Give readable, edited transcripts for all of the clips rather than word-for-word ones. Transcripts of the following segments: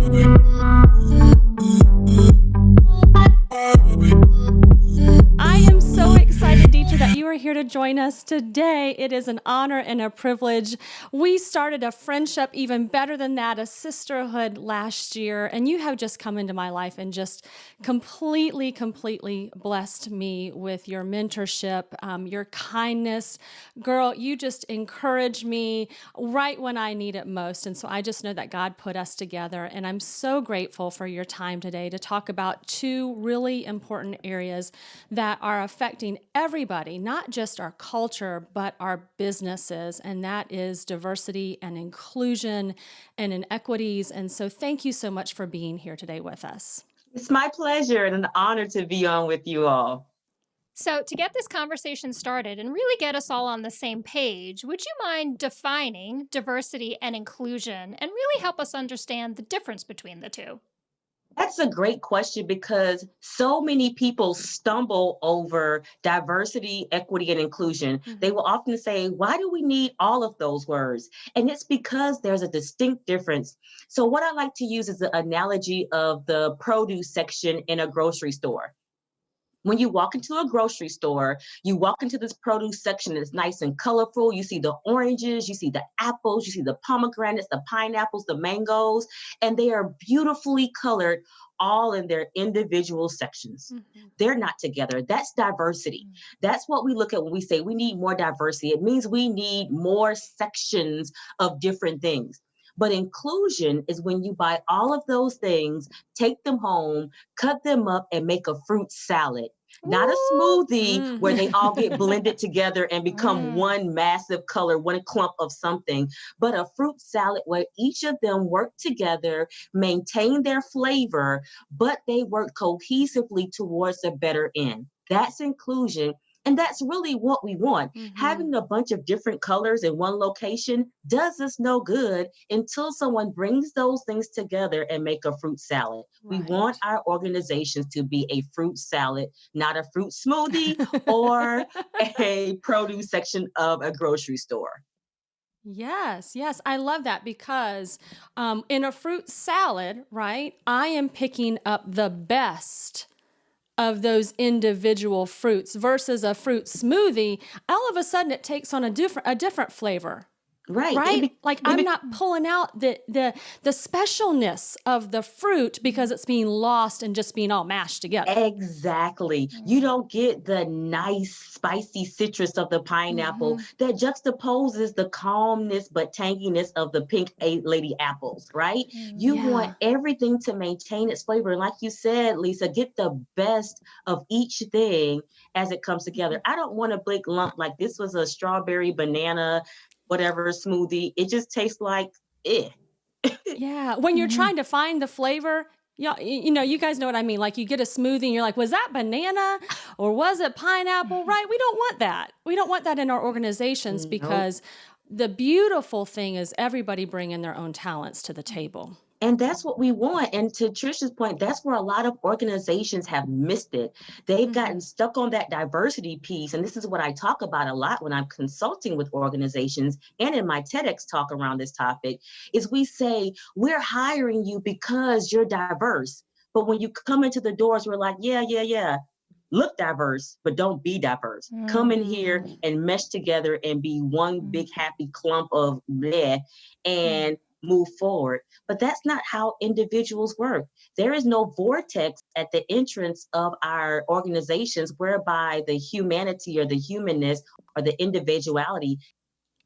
I am so excited, Dethra, that you are here to join us today. It is an honor and a privilege. We started a friendship, even better than that, a sisterhood last year, and you have just come into my life and just completely blessed me with your mentorship, your kindness. Girl, you just encourage me right when I need it most. And so I just know that God put us together, and I'm so grateful for your time today to talk about two really important areas that are affecting everybody, not just our culture, but our businesses, and that is diversity and inclusion and inequities. And so thank you so much for being here today with us. It's my pleasure and an honor to be on with you all. So, to get this conversation started and really get us all on the same page, would you mind defining diversity and inclusion and really help us understand the difference between the two? That's a great question because so many people stumble over diversity, equity, and inclusion. They will often say, why do we need all of those words? And it's because there's a distinct difference. So, what I like to use is the analogy of the produce section in a grocery store. When you walk into a grocery store, you walk into this produce section that's nice and colorful. You see the oranges, you see the apples, you see the pomegranates, the pineapples, the mangoes, and they are beautifully colored all in their individual sections. They're not together. That's diversity. That's what we look at when we say we need more diversity. It means we need more sections of different things. But inclusion is when you buy all of those things, take them home, cut them up, and make a fruit salad. Not a smoothie where they all get blended together and become one massive color, one clump of something, but a fruit salad where each of them work together, maintain their flavor, but they work cohesively towards a better end. That's inclusion. And that's really what we want. Having a bunch of different colors in one location does us no good until someone brings those things together and make a fruit salad. We want our organizations to be a fruit salad, not a fruit smoothie or a produce section of a grocery store. Yes, I love that because in a fruit salad, right, I am picking up the best of those individual fruits versus a fruit smoothie. All of a sudden it takes on a different flavor. Right. Right? Like I'm not pulling out the specialness of the fruit because it's being lost and just being all mashed together. Exactly. You don't get the nice, spicy citrus of the pineapple that juxtaposes the calmness but tanginess of the pink lady apples, right? You want everything to maintain its flavor. And like you said, Lisa, get the best of each thing as it comes together. I don't want a big lump like this was a strawberry, banana, whatever smoothie. It just tastes like eh. Yeah, when you're trying to find the flavor, yeah, you know, you guys know what I mean. Like you get a smoothie and you're like, was that banana or was it pineapple? Right? We don't want that. We don't want that in our organizations because the beautiful thing is everybody bringing their own talents to the table. And that's what we want. And to Trisha's point, that's where a lot of organizations have missed it. They've gotten stuck on that diversity piece. And this is what I talk about a lot when I'm consulting with organizations and in my TEDx talk around this topic, is we say, we're hiring you because you're diverse. But when you come into the doors, we're like, yeah. Look diverse, but don't be diverse. Come in here and mesh together and be one big happy clump of bleh and move forward. But that's not how individuals work. There is no vortex at the entrance of our organizations whereby the humanity or the humanness or the individuality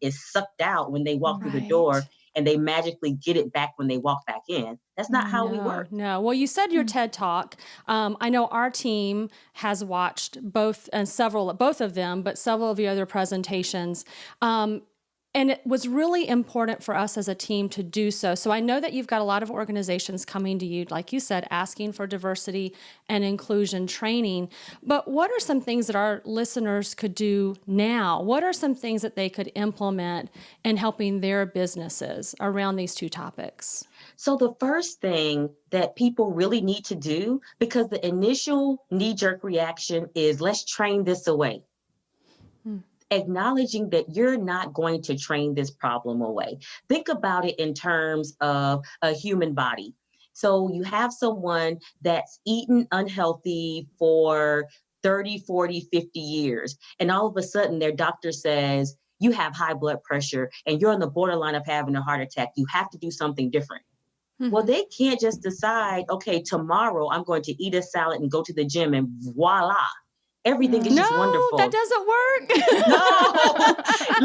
is sucked out when they walk through the door and they magically get it back when they walk back in. That's not how we work. No. Well, you said your TED Talk. I know our team has watched both of them, but several of the other presentations. And it was really important for us as a team to do so. So I know that you've got a lot of organizations coming to you, like you said, asking for diversity and inclusion training. But what are some things that our listeners could do now? What are some things that they could implement in helping their businesses around these two topics? So the first thing that people really need to do, because the initial knee-jerk reaction is, let's train this away. Acknowledging that you're not going to train this problem away. Think about it in terms of a human body. So you have someone that's eaten unhealthy for 30, 40, 50 years, and all of a sudden their doctor says, you have high blood pressure and you're on the borderline of having a heart attack. You have to do something different. Well, they can't just decide, okay, tomorrow I'm going to eat a salad and go to the gym and voila, everything is just No, that wonderful. doesn't work. No,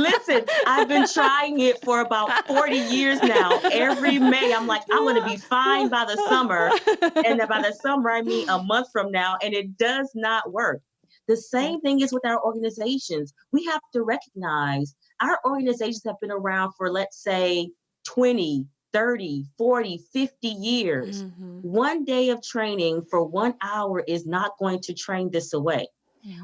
listen, I've been trying it for about 40 years now. Every May, I'm like, I'm going to be fine by the summer. And then by the summer, I mean a month from now, and it does not work. The same thing is with our organizations. We have to recognize our organizations have been around for, let's say, 20, 30, 40, 50 years. One day of training for 1 hour is not going to train this away.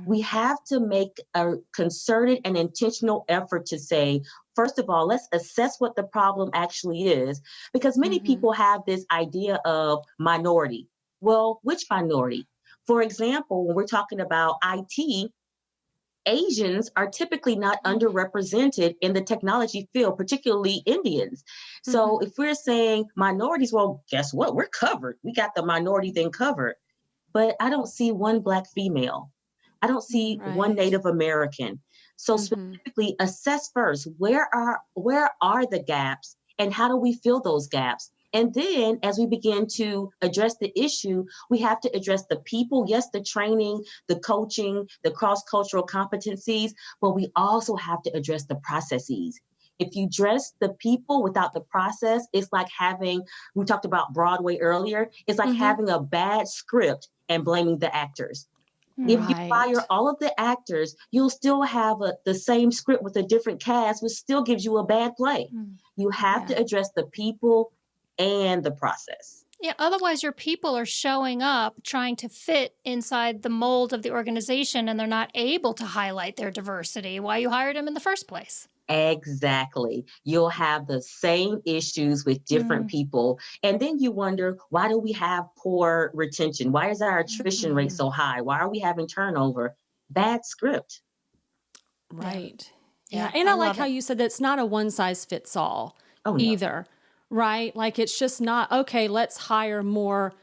We have to make a concerted and intentional effort to say, first of all, let's assess what the problem actually is, because many people have this idea of minority. Well, which minority? For example, when we're talking about IT, Asians are typically not underrepresented in the technology field, particularly Indians. So if we're saying minorities, well, guess what? We're covered. We got the minority thing covered. But I don't see one Black female. I don't see one Native American. So specifically assess first, where are the gaps and how do we fill those gaps? And then as we begin to address the issue, we have to address the people, yes, the training, the coaching, the cross-cultural competencies, but we also have to address the processes. If you dress the people without the process, it's like we talked about Broadway earlier, it's like having a bad script and blaming the actors. If you fire all of the actors, you'll still have the same script with a different cast, which still gives you a bad play. You have to address the people and the process. Yeah, otherwise your people are showing up trying to fit inside the mold of the organization and they're not able to highlight their diversity. Why you hired them in the first place. Exactly. You'll have the same issues with different people. And then you wonder, why do we have poor retention? Why is our attrition rate so high? Why are we having turnover? Bad script. Right. Yeah. And I like how you said that it's not a one size fits all either. Right? Like it's just not, okay, let's hire more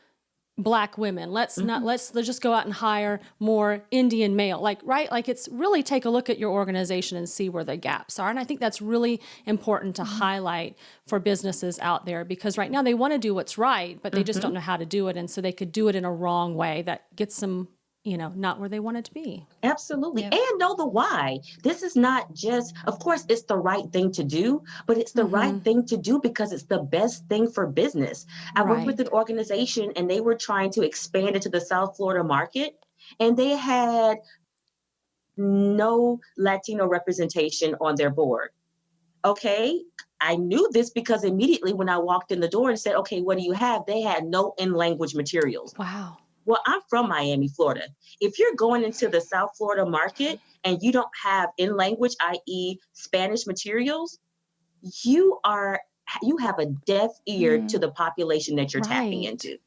Black women. Let's just go out and hire more Indian male. Like, right? Like it's really take a look at your organization and see where the gaps are. And I think that's really important to highlight for businesses out there, because right now they want to do what's right, but they just don't know how to do it. And so they could do it in a wrong way that gets them, not where they want it to be. Absolutely. And know the why. This is not just, of course, it's the right thing to do, but it's the right thing to do because it's the best thing for business. I worked with an organization and they were trying to expand into the South Florida market, and they had no Latino representation on their board. Okay. I knew this because immediately when I walked in the door and said, okay, what do you have? They had no in-language materials. Wow. Well, I'm from Miami, Florida. If you're going into the South Florida market and you don't have in-language, i.e. Spanish materials, you have a deaf ear to the population that you're tapping into.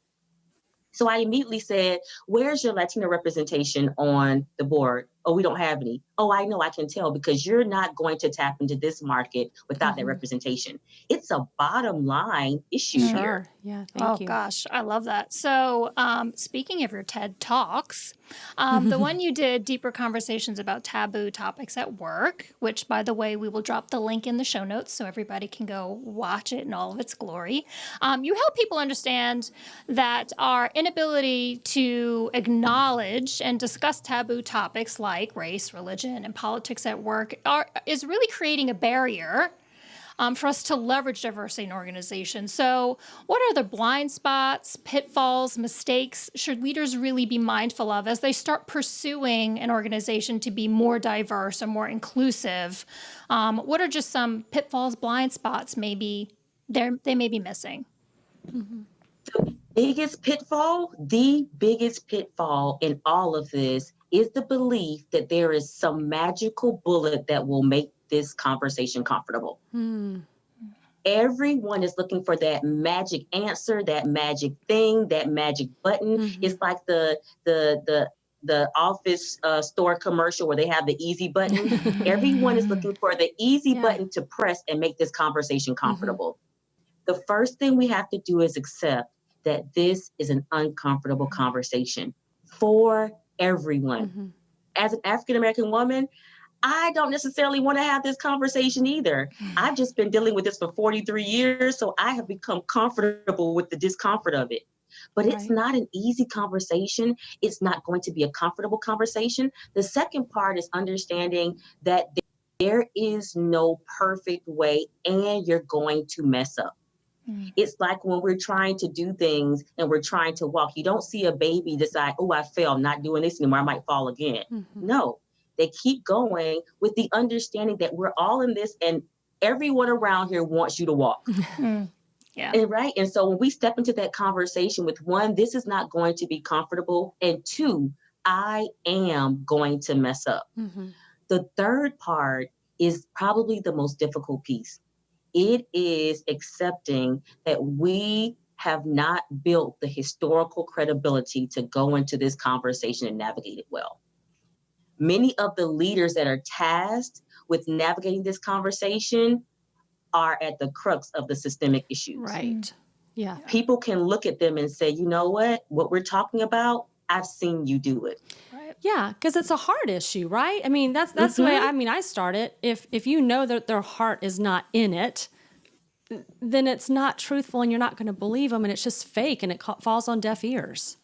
So I immediately said, where's your Latino representation on the board? Oh, we don't have any. Oh, I know, I can tell, because you're not going to tap into this market without that representation. It's a bottom line issue here. Yeah, thank you. Oh, gosh, I love that. So speaking of your TED Talks, the one you did, Deeper Conversations About Taboo Topics at Work, which, by the way, we will drop the link in the show notes so everybody can go watch it in all of its glory. You help people understand that our inability to acknowledge and discuss taboo topics like race, religion, and politics at work is really creating a barrier for us to leverage diversity in organizations. So what are the blind spots, pitfalls, mistakes should leaders really be mindful of as they start pursuing an organization to be more diverse or more inclusive? What are just some pitfalls, blind spots maybe they may be missing? The biggest pitfall in all of this is the belief that there is some magical bullet that will make this conversation comfortable. Everyone is looking for that magic answer, that magic thing, that magic button. It's like the office store commercial where they have the easy button. Everyone is looking for the easy button to press and make this conversation comfortable. The first thing we have to do is accept that this is an uncomfortable conversation for everyone. As an African American woman, I don't necessarily want to have this conversation either. I've just been dealing with this for 43 years, so I have become comfortable with the discomfort of it. But it's not an easy conversation. It's not going to be a comfortable conversation. The second part is understanding that there is no perfect way and you're going to mess up. It's like when we're trying to do things and we're trying to walk, you don't see a baby decide, oh, I fell, I'm not doing this anymore, I might fall again. No, they keep going with the understanding that we're all in this and everyone around here wants you to walk. Yeah. And right. And so when we step into that conversation with one, this is not going to be comfortable. And two, I am going to mess up. The third part is probably the most difficult piece. It is accepting that we have not built the historical credibility to go into this conversation and navigate it well. Many of the leaders that are tasked with navigating this conversation are at the crux of the systemic issues. Right. Yeah. People can look at them and say, you know what we're talking about, I've seen you do it. Yeah, because it's a heart issue, right? I mean, that's the way, I start it. If you know that their heart is not in it, then it's not truthful and you're not going to believe them and it's just fake and it falls on deaf ears.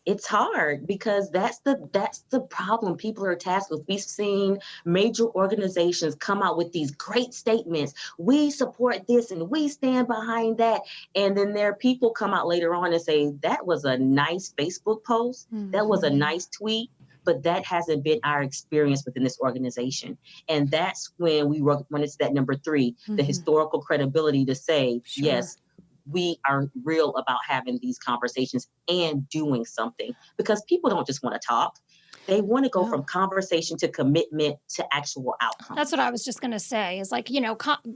It's hard because that's the problem people are tasked with. We've seen major organizations come out with these great statements. We support this and we stand behind that. And then there are people come out later on and say, that was a nice Facebook post. That was a nice tweet. But that hasn't been our experience within this organization. And that's when we run into that number 3, the historical credibility to say, yes, we are real about having these conversations and doing something, because people don't just want to talk. They want to go from conversation to commitment to actual outcome. That's what I was just going to say is like,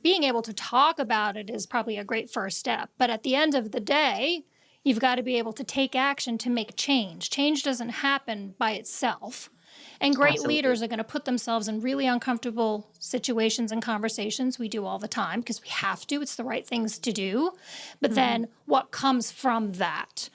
being able to talk about it is probably a great first step. But at the end of the day, you've got to be able to take action to make change. Change doesn't happen by itself. And great leaders are going to put themselves in really uncomfortable situations and conversations. We do all the time because we have to. It's the right things to do. But then what comes from that?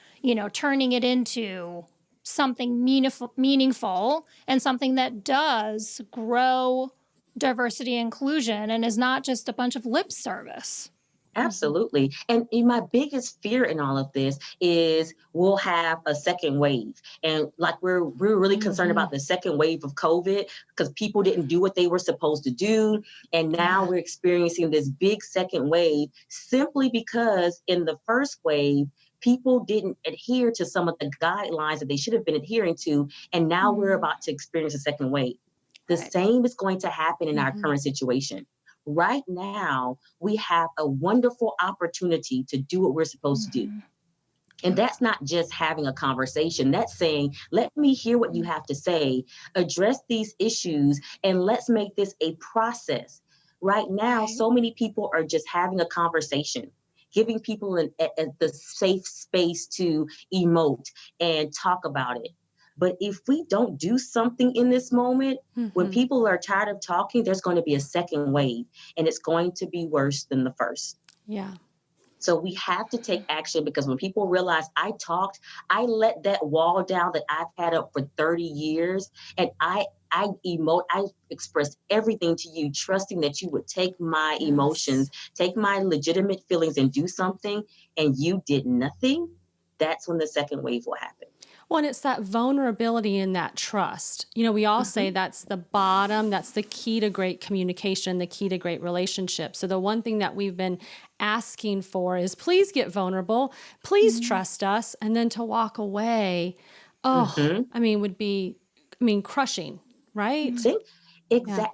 Turning it into something meaningful and something that does grow diversity and inclusion and is not just a bunch of lip service. Absolutely. And my biggest fear in all of this is we'll have a second wave. And like we're really concerned about the second wave of COVID because people didn't do what they were supposed to do. And now we're experiencing this big second wave simply because in the first wave, people didn't adhere to some of the guidelines that they should have been adhering to. And now we're about to experience a second wave. The same is going to happen in our current situation. Right now, we have a wonderful opportunity to do what we're supposed to do. And that's not just having a conversation. That's saying, let me hear what you have to say, address these issues, and let's make this a process. Right now, so many people are just having a conversation, giving people the safe space to emote and talk about it. But if we don't do something in this moment, when people are tired of talking, there's going to be a second wave, and it's going to be worse than the first. Yeah. So we have to take action, because when people realize I talked, I let that wall down that I've had up for 30 years, and I emote, I expressed everything to you, trusting that you would take my emotions, take my legitimate feelings and do something, and you did nothing. That's when the second wave will happen. Well, and it's that vulnerability and that trust. We all say that's the bottom, that's the key to great communication, the key to great relationships. So the one thing that we've been asking for is please get vulnerable, please trust us, and then to walk away, would be crushing, right?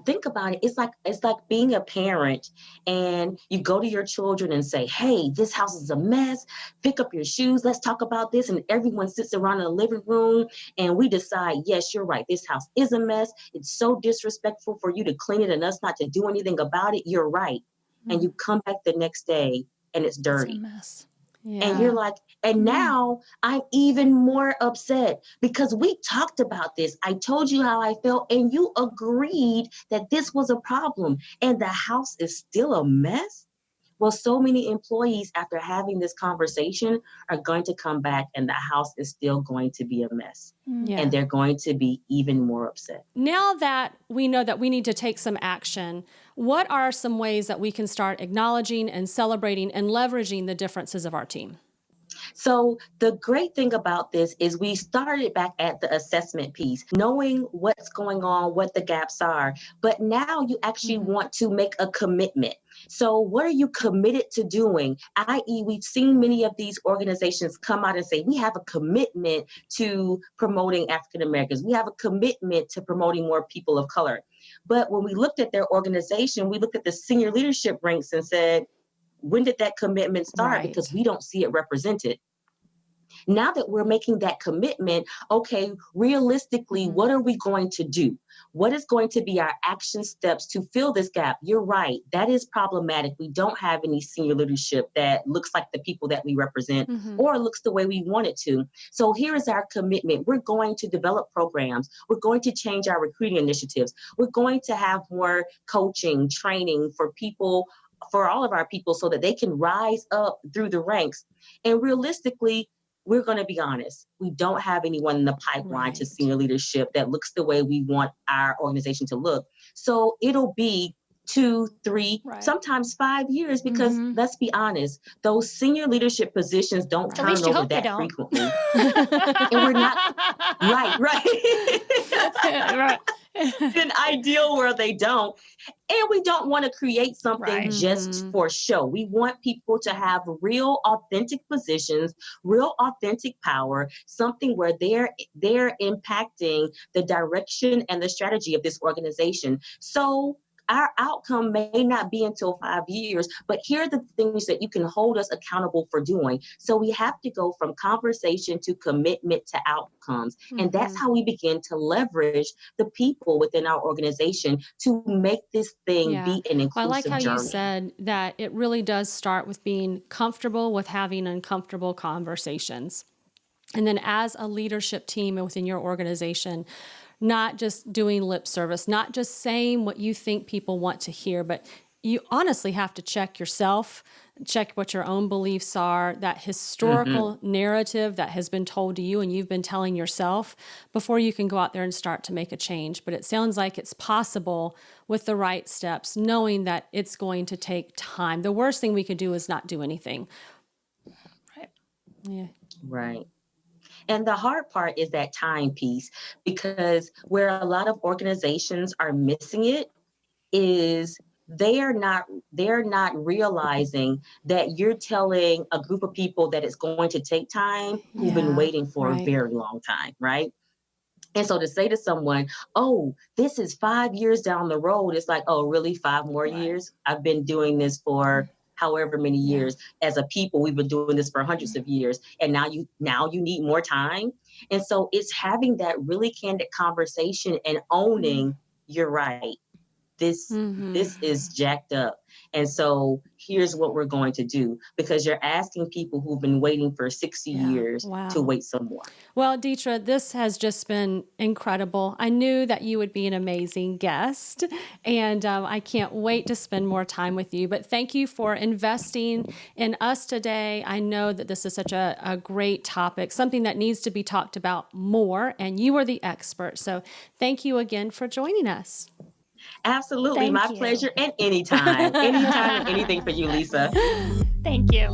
Think about it. It's like being a parent and you go to your children and say, hey, this house is a mess. Pick up your shoes. Let's talk about this. And everyone sits around in the living room and we decide, yes, you're right. This house is a mess. It's so disrespectful for you to clean it and us not to do anything about it. You're right. And you come back the next day and it's dirty. It's a mess. Yeah. And you're like, and now I'm even more upset because we talked about this. I told you how I felt and you agreed that this was a problem and the house is still a mess. Well, so many employees, after having this conversation, are going to come back and the house is still going to be a mess. Yeah. And they're going to be even more upset. Now that we know that we need to take some action, what are some ways that we can start acknowledging and celebrating and leveraging the differences of our team? So the great thing about this is we started back at the assessment piece, knowing what's going on, what the gaps are, but now you actually want to make a commitment. So what are you committed to doing? I.e., we've seen many of these organizations come out and say, we have a commitment to promoting African Americans. We have a commitment to promoting more people of color. But when we looked at their organization, we looked at the senior leadership ranks and said, when did that commitment start? Right. Because we don't see it represented. Now that we're making that commitment, okay, realistically, what are we going to do? What is going to be our action steps to fill this gap? You're right. That is problematic. We don't have any senior leadership that looks like the people that we represent or looks the way we want it to. So here is our commitment. We're going to develop programs. We're going to change our recruiting initiatives. We're going to have more coaching, training for people, for all of our people, so that they can rise up through the ranks. And realistically, we're going to be honest. We don't have anyone in the pipeline to senior leadership that looks the way we want our organization to look. So it'll be 2, 3, sometimes 5 years, because let's be honest, those senior leadership positions don't turn over that frequently. And we're not right. In an ideal world, they don't. And we don't want to create something just for show. We want people to have real, authentic positions, real, authentic power, something where they're impacting the direction and the strategy of this organization. So our outcome may not be until 5 years, but here are the things that you can hold us accountable for doing. So we have to go from conversation to commitment to outcomes. And that's how we begin to leverage the people within our organization to make this thing be an inclusive I like how journey. you said that it really does start with being comfortable with having uncomfortable conversations. And then as a leadership team within your organization, not just doing lip service, not just saying what you think people want to hear, but you honestly have to check yourself, check what your own beliefs are, that historical narrative that has been told to you and you've been telling yourself before you can go out there and start to make a change. But it sounds like it's possible with the right steps, knowing that it's going to take time. The worst thing we could do is not do anything. Right. And the hard part is that time piece, because where a lot of organizations are missing it is they're not realizing that you're telling a group of people that it's going to take time who've been waiting for a very long time, right? And so to say to someone, oh, this is 5 years down the road, it's like, oh, really, 5 more years? I've been doing this for however many years. As a people, we've been doing this for hundreds of years, and now you need more time. And so it's having that really candid conversation and owning, you're right, this is jacked up. And so here's what we're going to do, because you're asking people who've been waiting for 60 years to wait some more. Well, Dethra, this has just been incredible. I knew that you would be an amazing guest, and I can't wait to spend more time with you. But thank you for investing in us today. I know that this is such a great topic, something that needs to be talked about more, and you are the expert. So thank you again for joining us. Absolutely. My pleasure. And anytime and anything for you, Lisa. Thank you.